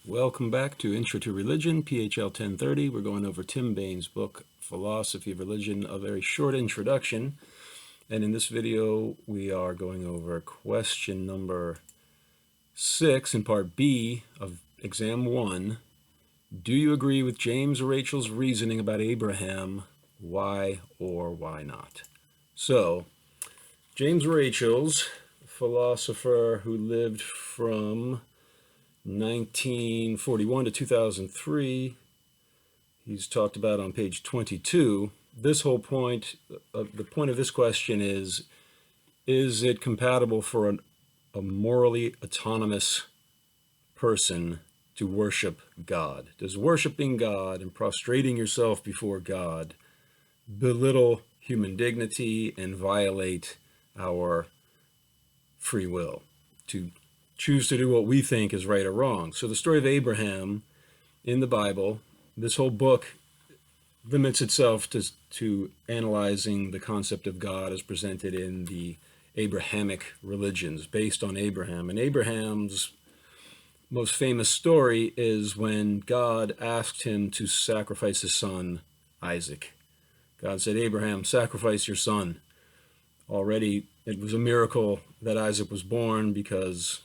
Welcome back to Intro to Religion, PHL 1030. We're going over Tim Bayne's book, Philosophy of Religion, a very short introduction. And in this video, we are going over question number 6 in part B of exam 1. Do you agree with James or Rachel's reasoning about Abraham? Why or why not? So, James Rachel's, philosopher who lived from 1941 to 2003, he's talked about on page 22. This whole point, the point of this question is it compatible for a morally autonomous person to worship God? Does worshiping God and prostrating yourself before God belittle human dignity and violate our free will to choose to do what we think is right or wrong? So the story of Abraham in the Bible, this whole book limits itself to analyzing the concept of God as presented in the Abrahamic religions based on Abraham. And Abraham's most famous story is when God asked him to sacrifice his son, Isaac. God said, Abraham, sacrifice your son. Already it was a miracle that Isaac was born because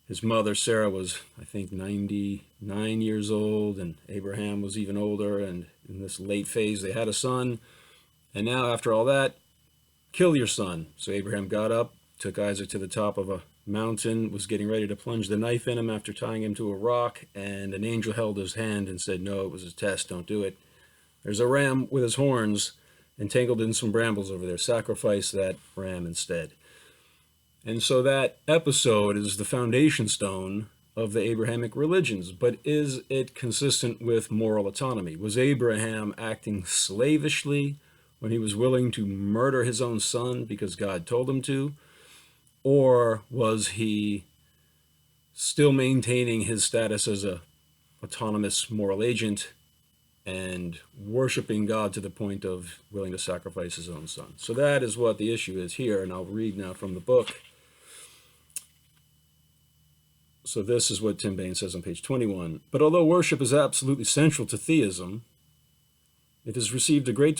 his mother, Sarah, was, I think, 99 years old, and Abraham was even older, and in this late phase, they had a son. And now, after all that, kill your son. So Abraham got up, took Isaac to the top of a mountain, was getting ready to plunge the knife in him after tying him to a rock, and an angel held his hand and said, no, it was a test, don't do it. There's a ram with his horns entangled in some brambles over there. Sacrifice that ram instead. And so that episode is the foundation stone of the Abrahamic religions. But is it consistent with moral autonomy? Was Abraham acting slavishly when he was willing to murder his own son because God told him to? Or was he still maintaining his status as an autonomous moral agent and worshiping God to the point of willing to sacrifice his own son? So that is what the issue is here, and I'll read now from the book. So this is what Tim Bayne says on page 21. But although worship is absolutely central to theism, it has not received a great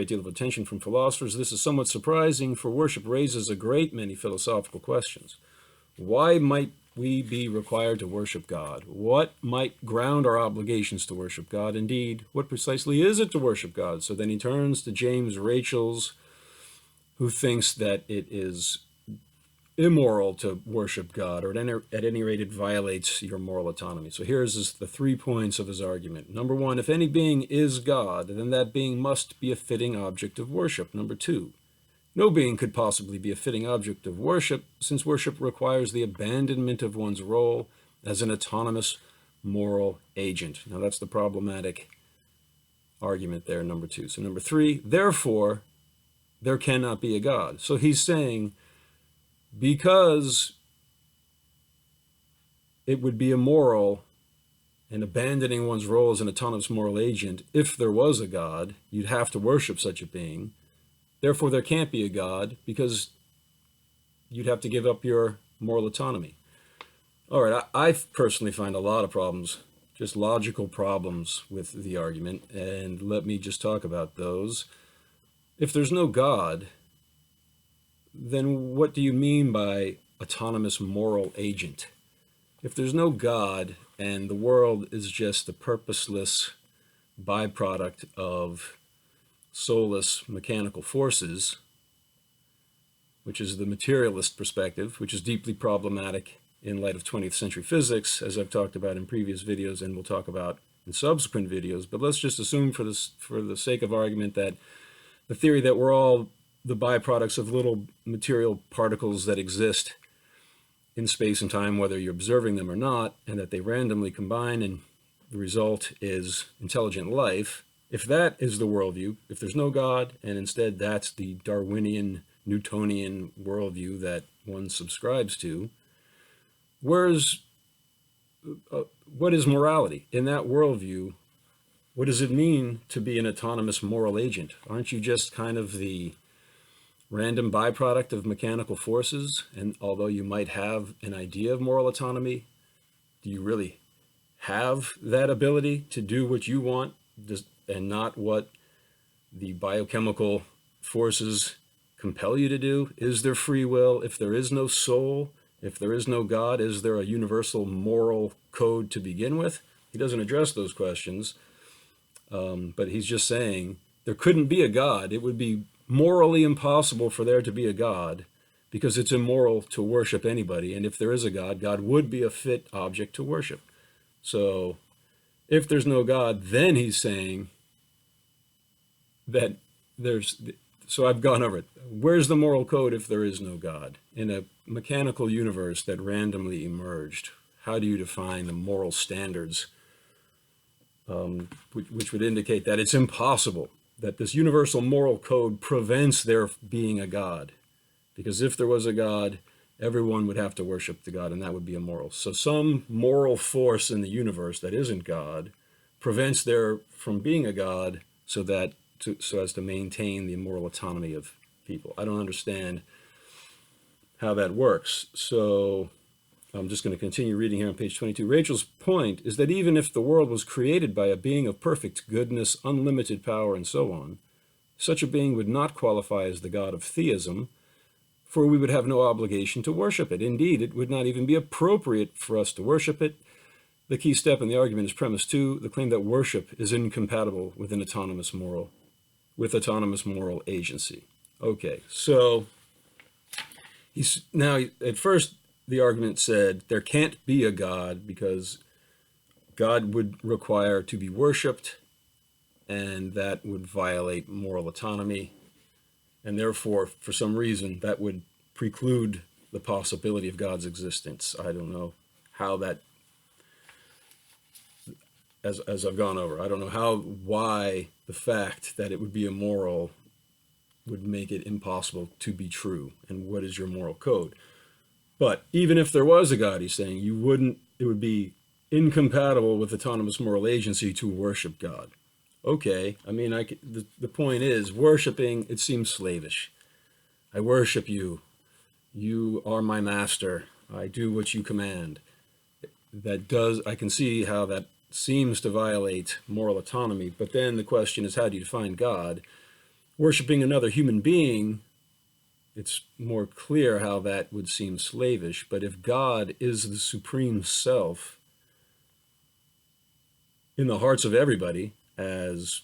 deal of attention from philosophers. This is somewhat surprising, for worship raises a great many philosophical questions. Why might we be required to worship God? What might ground our obligations to worship God? Indeed, what precisely is it to worship God? So then he turns to James Rachel's, who thinks that it is immoral to worship God, or at any rate it violates your moral autonomy. So here's the 3 points of his argument. Number 1, if any being is God, then that being must be a fitting object of worship. Number 2, no being could possibly be a fitting object of worship, since worship requires the abandonment of one's role as an autonomous moral agent. Now that's the problematic argument there, number 2. So number 3, therefore, there cannot be a God. So he's saying, because it would be immoral and abandoning one's role as an autonomous moral agent, if there was a God, you'd have to worship such a being. Therefore, there can't be a God because you'd have to give up your moral autonomy. All right, I personally find a lot of problems, just logical problems with the argument, and let me just talk about those. If there's no God, then what do you mean by autonomous moral agent? If there's no God and the world is just the purposeless byproduct of soulless mechanical forces, which is the materialist perspective, which is deeply problematic in light of 20th century physics, as I've talked about in previous videos and we'll talk about in subsequent videos. But let's just assume for the sake of argument that the theory that we're all the byproducts of little material particles that exist in space and time, whether you're observing them or not, and that they randomly combine and the result is intelligent life. If that is the worldview, if there's no God, and instead that's the Darwinian, Newtonian worldview that one subscribes to, what is morality? In that worldview, what does it mean to be an autonomous moral agent? Aren't you just kind of the random byproduct of mechanical forces? And although you might have an idea of moral autonomy, Do you really have that ability to do what you want and not what the biochemical forces compel you to do? Is there free will? If there is no soul, if there is no God, is there a universal moral code to begin with? He doesn't address those questions, but he's just saying there couldn't be a God. It would be morally impossible for there to be a God because it's immoral to worship anybody. And if there is a God, God would be a fit object to worship. So if there's no God, then he's saying that so I've gone over it. Where's the moral code if there is no God? In a mechanical universe that randomly emerged, how do you define the moral standards, which would indicate that it's impossible, that this universal moral code prevents there being a God? Because if there was a God, everyone would have to worship the God, and that would be immoral. So some moral force in the universe that isn't God prevents there from being a God so as to maintain the moral autonomy of people. I don't understand how that works. So I'm just going to continue reading here on page 22. Rachel's point is that even if the world was created by a being of perfect goodness, unlimited power, and so on, such a being would not qualify as the God of theism, for we would have no obligation to worship it. Indeed, it would not even be appropriate for us to worship it. The key step in the argument is premise 2, the claim that worship is incompatible with autonomous moral agency. Okay, so now at first the argument said there can't be a God because God would require to be worshipped, and that would violate moral autonomy, and therefore, for some reason, that would preclude the possibility of God's existence. I don't know how that, as I've gone over, I don't know why the fact that it would be immoral would make it impossible to be true, and what is your moral code? But even if there was a God, he's saying, it would be incompatible with autonomous moral agency to worship God. Okay, I mean, the point is, worshiping, it seems slavish. I worship you. You are my master. I do what you command. I can see how that seems to violate moral autonomy, but then the question is, how do you define God? Worshipping another human being, it's more clear how that would seem slavish, but if God is the supreme self in the hearts of everybody, as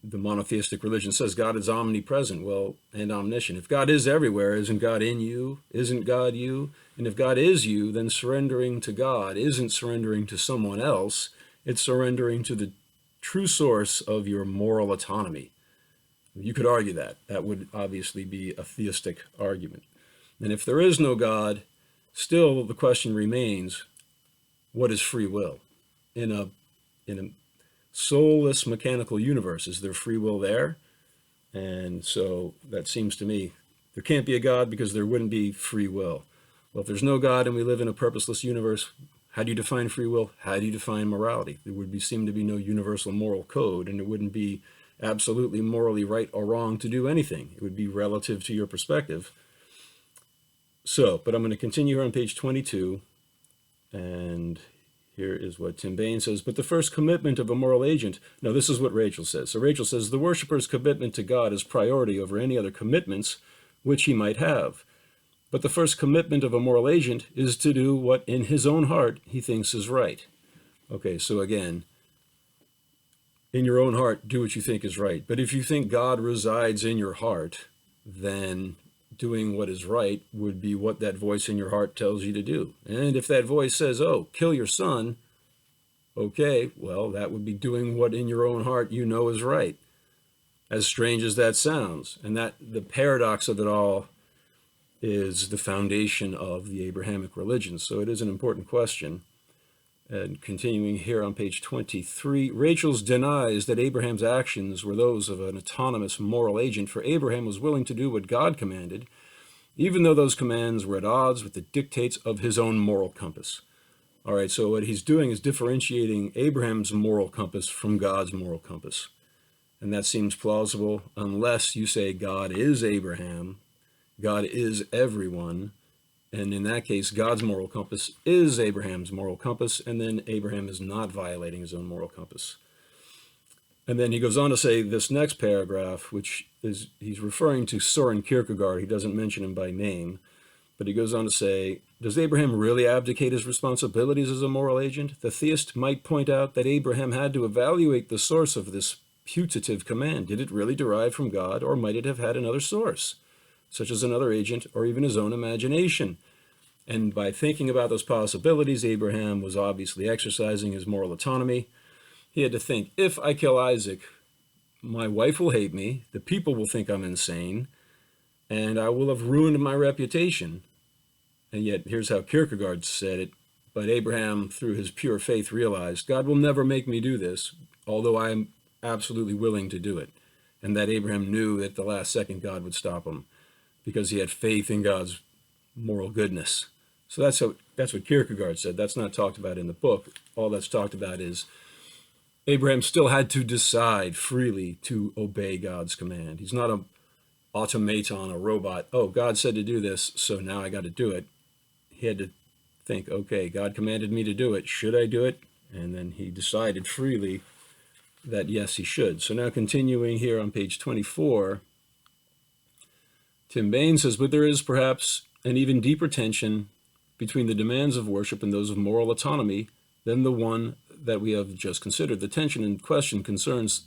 the monotheistic religion says, God is omnipresent, and omniscient. If God is everywhere, isn't God in you? Isn't God you? And if God is you, then surrendering to God isn't surrendering to someone else. It's surrendering to the true source of your moral autonomy. You could argue that. That would obviously be a theistic argument. And if there is no God, still the question remains, what is free will? In a soulless mechanical universe, is there free will there? And so that seems to me, there can't be a God because there wouldn't be free will. Well, if there's no God and we live in a purposeless universe, how do you define free will? How do you define morality? There would seem to be no universal moral code, and it wouldn't be absolutely morally right or wrong to do anything. It would be relative to your perspective. So, but I'm going to continue here on page 22, and here is what Tim Bain says. But the first commitment of a moral agent, no, this is what Rachel says. So Rachel says, the worshipper's commitment to God is priority over any other commitments which he might have. But the first commitment of a moral agent is to do what in his own heart he thinks is right. Okay, so again, in your own heart, do what you think is right. But if you think God resides in your heart, then doing what is right would be what that voice in your heart tells you to do. And if that voice says, oh, kill your son, okay, well, that would be doing what in your own heart you know is right, as strange as that sounds. And that the paradox of it all is the foundation of the Abrahamic religion. So it is an important question. And continuing here on page 23, Rachel's denies that Abraham's actions were those of an autonomous moral agent, for Abraham was willing to do what God commanded, even though those commands were at odds with the dictates of his own moral compass. All right, so what he's doing is differentiating Abraham's moral compass from God's moral compass. And that seems plausible unless you say God is Abraham, God is everyone, And in that case, God's moral compass is Abraham's moral compass, and then Abraham is not violating his own moral compass. And then he goes on to say this next paragraph, which is, he's referring to Søren Kierkegaard. He doesn't mention him by name, but he goes on to say, does Abraham really abdicate his responsibilities as a moral agent? The theist might point out that Abraham had to evaluate the source of this putative command. Did it really derive from God, or might it have had another source, such as another agent or even his own imagination? And by thinking about those possibilities, Abraham was obviously exercising his moral autonomy. He had to think, if I kill Isaac, my wife will hate me, the people will think I'm insane, and I will have ruined my reputation. And yet, here's how Kierkegaard said it, but Abraham, through his pure faith, realized, God will never make me do this, although I am absolutely willing to do it. And that Abraham knew that the last second God would stop him, because he had faith in God's moral goodness. So that's what Kierkegaard said. That's not talked about in the book. All that's talked about is Abraham still had to decide freely to obey God's command. He's not an automaton, a robot. Oh, God said to do this, so now I got to do it. He had to think, okay, God commanded me to do it. Should I do it? And then he decided freely that yes, he should. So now continuing here on page 24, Tim Bain says, but there is perhaps an even deeper tension between the demands of worship and those of moral autonomy than the one that we have just considered. The tension in question concerns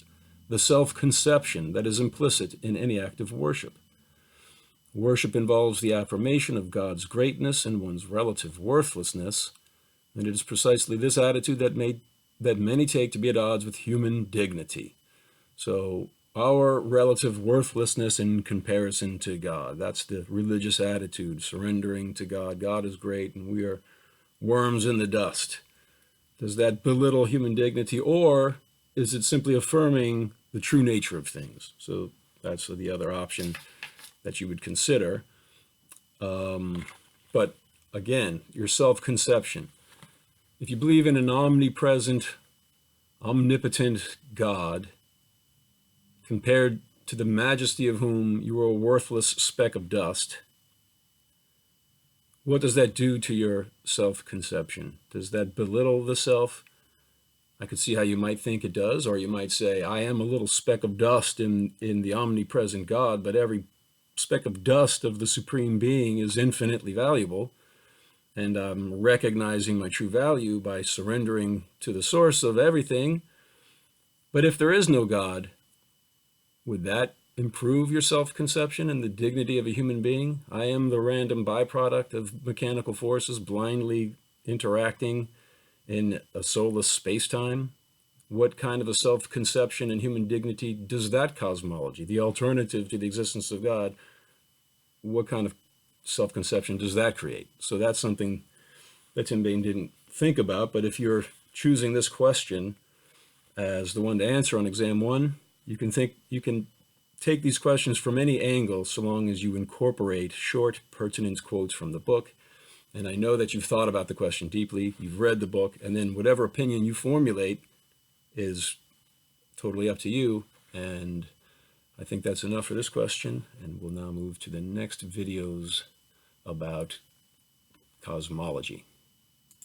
the self-conception that is implicit in any act of worship. Worship involves the affirmation of God's greatness and one's relative worthlessness, and it is precisely this attitude that many take to be at odds with human dignity. So our relative worthlessness in comparison to God, that's the religious attitude, surrendering to God. God is great and we are worms in the dust. Does that belittle human dignity, or is it simply affirming the true nature of things? So that's the other option that you would consider. But again, your self-conception. If you believe in an omnipresent, omnipotent God, compared to the majesty of whom you are a worthless speck of dust, what does that do to your self-conception? Does that belittle the self? I could see how you might think it does, or you might say, I am a little speck of dust in the omnipresent God, but every speck of dust of the Supreme Being is infinitely valuable, and I'm recognizing my true value by surrendering to the source of everything. But if there is no God, would that improve your self-conception and the dignity of a human being? I am the random byproduct of mechanical forces blindly interacting in a soulless space-time. What kind of a self-conception and human dignity does that cosmology, the alternative to the existence of God, what kind of self-conception does that create? So that's something that Tim Bain didn't think about, but if you're choosing this question as the one to answer on exam 1, you can take these questions from any angle so long as you incorporate short, pertinent quotes from the book. And I know that you've thought about the question deeply, you've read the book, and then whatever opinion you formulate is totally up to you. And I think that's enough for this question, and we'll now move to the next videos about cosmology.